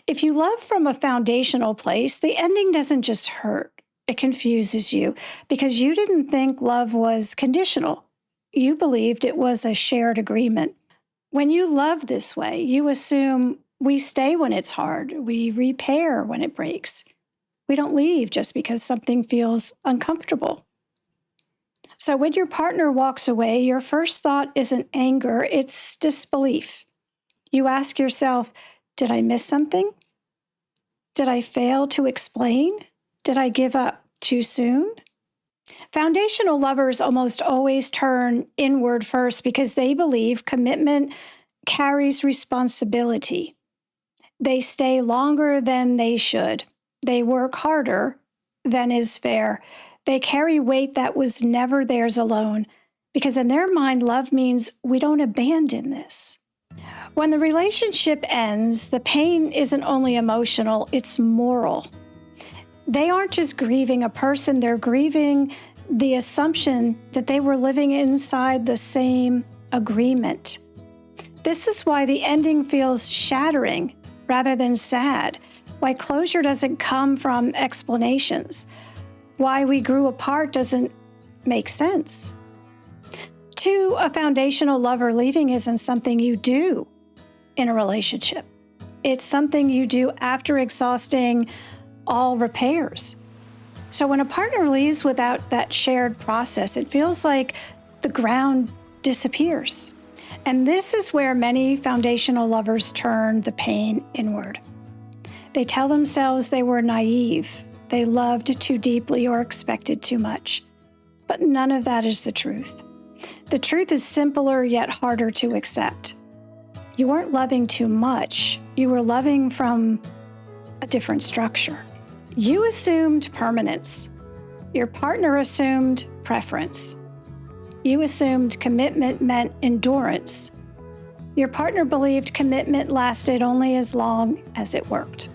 If you love from a foundational place, the ending doesn't just hurt. It confuses you because you didn't think love was conditional. You believed it was a shared agreement. When you love this way, you assume we stay when it's hard. We repair when it breaks. We don't leave just because something feels uncomfortable. So when your partner walks away, your first thought isn't anger, it's disbelief. You ask yourself, did I miss something? Did I fail to explain? Did I give up too soon? Foundational lovers almost always turn inward first because they believe commitment carries responsibility. They stay longer than they should. They work harder than is fair. They carry weight that was never theirs alone because in their mind, love means we don't abandon this. When the relationship ends, the pain isn't only emotional, it's moral. They aren't just grieving a person, they're grieving the assumption that they were living inside the same agreement. This is why the ending feels shattering rather than sad, why closure doesn't come from explanations, why we grew apart doesn't make sense. To a foundational lover, leaving isn't something you do in a relationship. It's something you do after exhausting all repairs. So when a partner leaves without that shared process, it feels like the ground disappears. And this is where many foundational lovers turn the pain inward. They tell themselves they were naive, they loved too deeply or expected too much. But none of that is the truth. The truth is simpler yet harder to accept. You weren't loving too much, you were loving from a different structure. You assumed permanence. Your partner assumed preference. You assumed commitment meant endurance. Your partner believed commitment lasted only as long as it worked.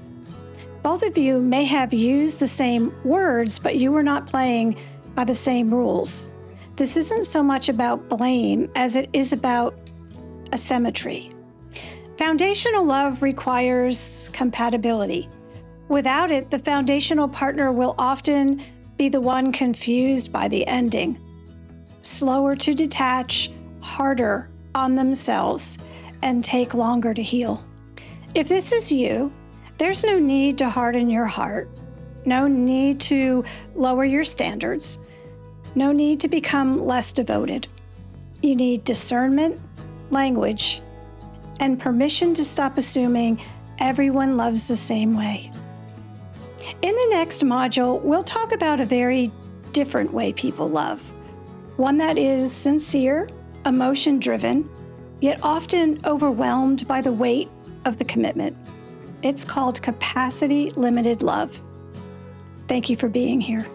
Both of you may have used the same words, but you were not playing by the same rules. This isn't so much about blame as it is about asymmetry. Foundational love requires compatibility. Without it, the foundational partner will often be the one confused by the ending, slower to detach, harder on themselves, and take longer to heal. If this is you, there's no need to harden your heart, no need to lower your standards, no need to become less devoted. You need discernment, language, and permission to stop assuming everyone loves the same way. In the next module, we'll talk about a very different way people love, one that is sincere, emotion-driven, yet often overwhelmed by the weight of the commitment. It's called capacity-limited love. Thank you for being here.